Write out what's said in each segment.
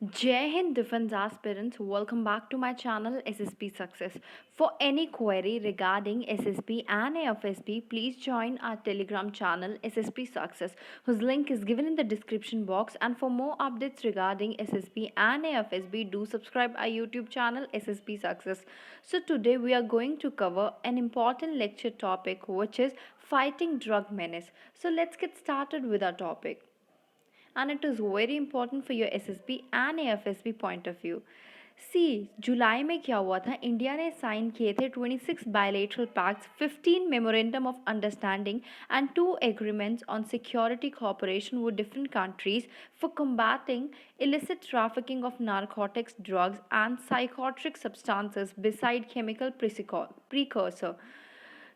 Jai Hind defense aspirants, welcome back to my channel SSP Success. For any query regarding SSP and AFSP, please join our Telegram channel SSP Success, whose link is given in the description box. And for more updates regarding SSP and AFSP, do subscribe our YouTube channel SSP Success. So today we are going to cover an important lecture topic, which is fighting drug menace. So let's get started with our topic, and it is very important for your SSB and AFSB point of view. सी जुलाई में क्या हुआ था, India ने sign किए थे 26 bilateral pacts, 15 memorandum of understanding and 2 agreements on security cooperation with different countries for combating illicit trafficking of narcotics, drugs and psychotropic substances beside chemical precursor.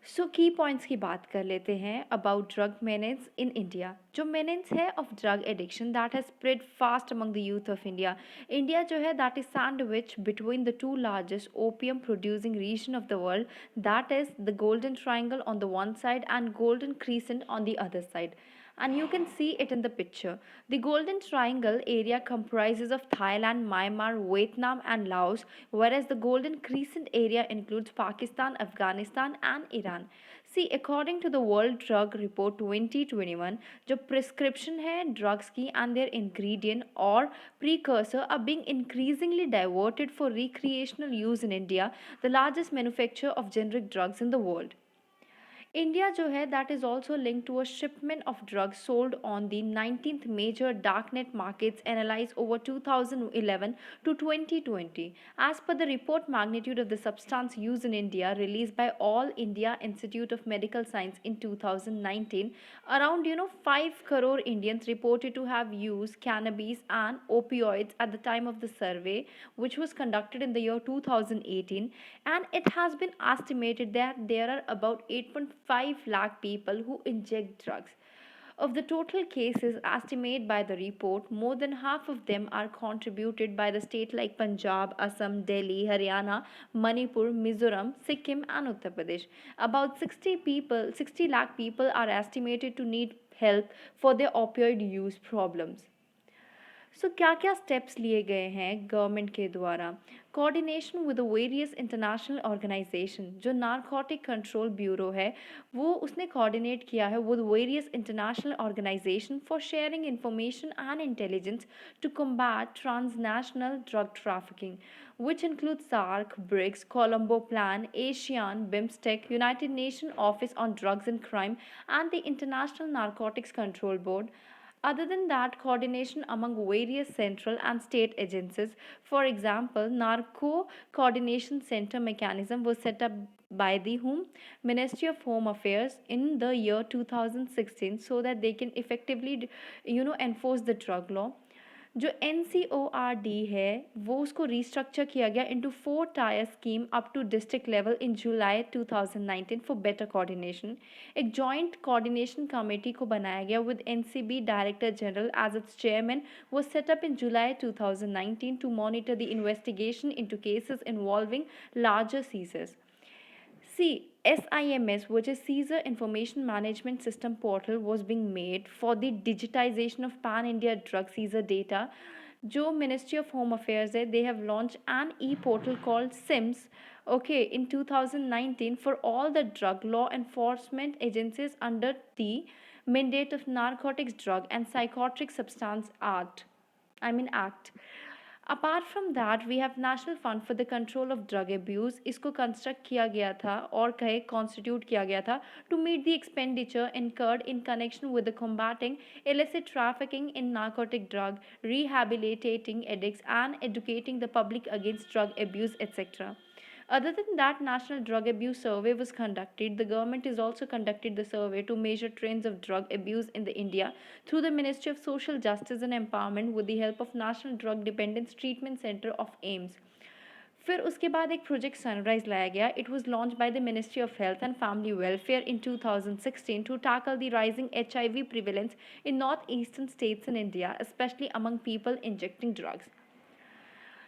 So key points की बात कर लेते हैं about drug menace in India. जो menace है of drug addiction that has spread fast among the youth of India. India जो है that is sandwich between the two largest opium producing region of the world, that is the golden triangle on the one side and golden crescent on the other side, and you can see it in the picture. The Golden Triangle area comprises of Thailand, Myanmar, Vietnam and Laos, whereas the Golden Crescent area includes Pakistan, Afghanistan and Iran. See, according to the World Drug Report 2021, जो prescription है drugs की and their ingredient or precursor are being increasingly diverted for recreational use in India, the largest manufacturer of generic drugs in the world. India जो है that is also linked to a shipment of drugs sold on the 19th major darknet markets analyzed over 2011 to 2020. As per the report magnitude of the substance used in India released by All India Institute of Medical Science in 2019, around 5 crore Indians reported to have used cannabis and opioids at the time of the survey, which was conducted in the year 2018, and it has been estimated that there are about 8.5 lakh people who inject drugs. Of the total cases estimated by the report, more than half of them are contributed by the state like Punjab, Assam, Delhi, Haryana, Manipur, Mizoram, Sikkim and Uttar Pradesh. About 60 lakh people are estimated to need help for their opioid use problems. सो क्या क्या steps लिए गए हैं government के द्वारा? Coordination with the various international organisation. जो narcotic control bureau है वो उसने कोऑर्डिनेट किया है with various international organisation for sharing information and intelligence to combat transnational drug trafficking, which includes SARC, BRICS, Colombo Plan, ASEAN, BIMSTEC, United Nations Office on Drugs and Crime, and the International Narcotics Control Board. Other than that, coordination among various central and state agencies, for example, Narco Coordination Center mechanism was set up by the whom Ministry of Home Affairs in the year 2016 so that they can effectively enforce the drug law. जो N C O R D है वो उसको restructure किया गया into 4 tier scheme up to district level in July 2019 for better coordination. एक joint coordination committee को बनाया गया with N C B director general as its chairman was set up in July 2019 to monitor the investigation into cases involving larger seizures. See, SIMS, which is Caesar Information Management System portal, was being made for the digitization of pan India drug Caesar data. जो Ministry of Home Affairs है, they have launched an e-portal called SIMS, okay, in 2019 for all the drug law enforcement agencies under the mandate of Narcotics Drug and Psychotropic Substance Act. Apart from that we have national fund for the control of drug abuse. इसको construct किया गया था और कहे constitute किया गया था to meet the expenditure incurred in connection with the combating illicit trafficking in narcotic drug, rehabilitating addicts and educating the public against drug abuse, etc. Other than that, National Drug Abuse Survey was conducted. The government is also conducted the survey to measure trends of drug abuse in the India through the Ministry of Social Justice and Empowerment with the help of National Drug Dependence Treatment Center of AIMS. फिर उसके बाद एक project sunrise लाया गया. It was launch by the ministry of health and family welfare in 2016 to tackle the rising HIV prevalence in northeastern states in India, especially among people injecting drugs.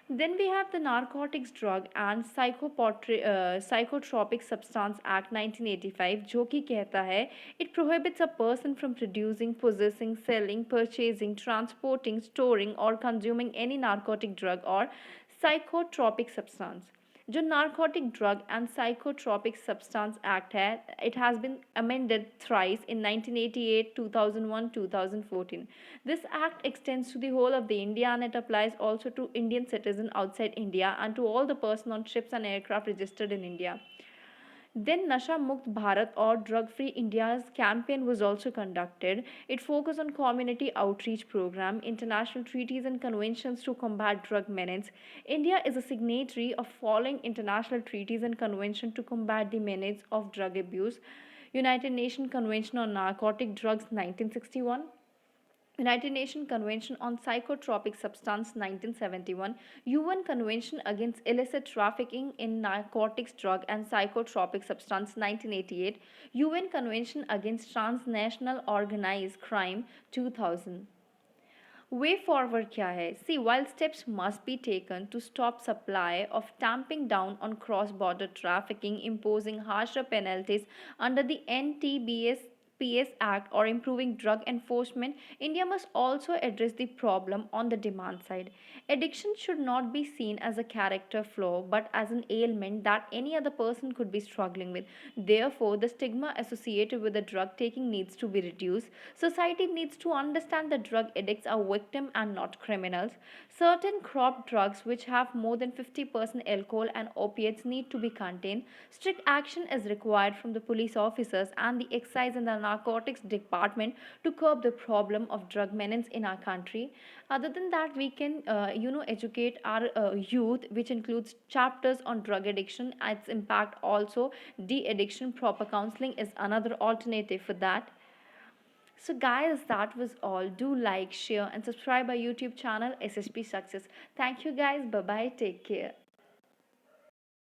Then we have the Narcotics Drug and Psychotropic Substance Act 1985 जो कि कहता है it prohibits a person from producing, possessing, selling, purchasing, transporting, storing or consuming any narcotic drug or psychotropic substance. जो narcotic drug and psychotropic substance act है it has been amended thrice in 1988, 2001, 2014. This act extends to the whole of the India and it applies also to Indian citizens outside India and to all the persons on ships and aircraft registered in India. Then Nasha Mukt Bharat or Drug Free India's campaign was also conducted. It focused on community outreach program, international treaties and conventions to combat drug menace. India is a signatory of following international treaties and conventions to combat the menace of drug abuse. United Nations Convention on Narcotic Drugs 1961, United Nations Convention on Psychotropic Substance 1971, UN Convention Against Illicit Trafficking in Narcotics, Drug and Psychotropic Substance 1988, UN Convention Against Transnational Organized Crime 2000. Way forward क्या है? See, while steps must be taken to stop supply of tamping down on cross-border trafficking, imposing harsher penalties under the NTBS PS Act or improving drug enforcement, India must also address the problem on the demand side. Addiction should not be seen as a character flaw but as an ailment that any other person could be struggling with. Therefore, the stigma associated with the drug taking needs to be reduced. Society needs to understand that drug addicts are victims and not criminals. Certain crop drugs which have more than 50% alcohol and opiates need to be contained. Strict action is required from the police officers and the excise and the narcotics department to curb the problem of drug menace in our country. Other than that, we can educate our youth, which includes chapters on drug addiction, its impact, also de-addiction. Proper counseling is another alternative for that. So, guys, that was all. Do like, share, and subscribe our YouTube channel SSP Success. Thank you, guys. Bye bye. Take care.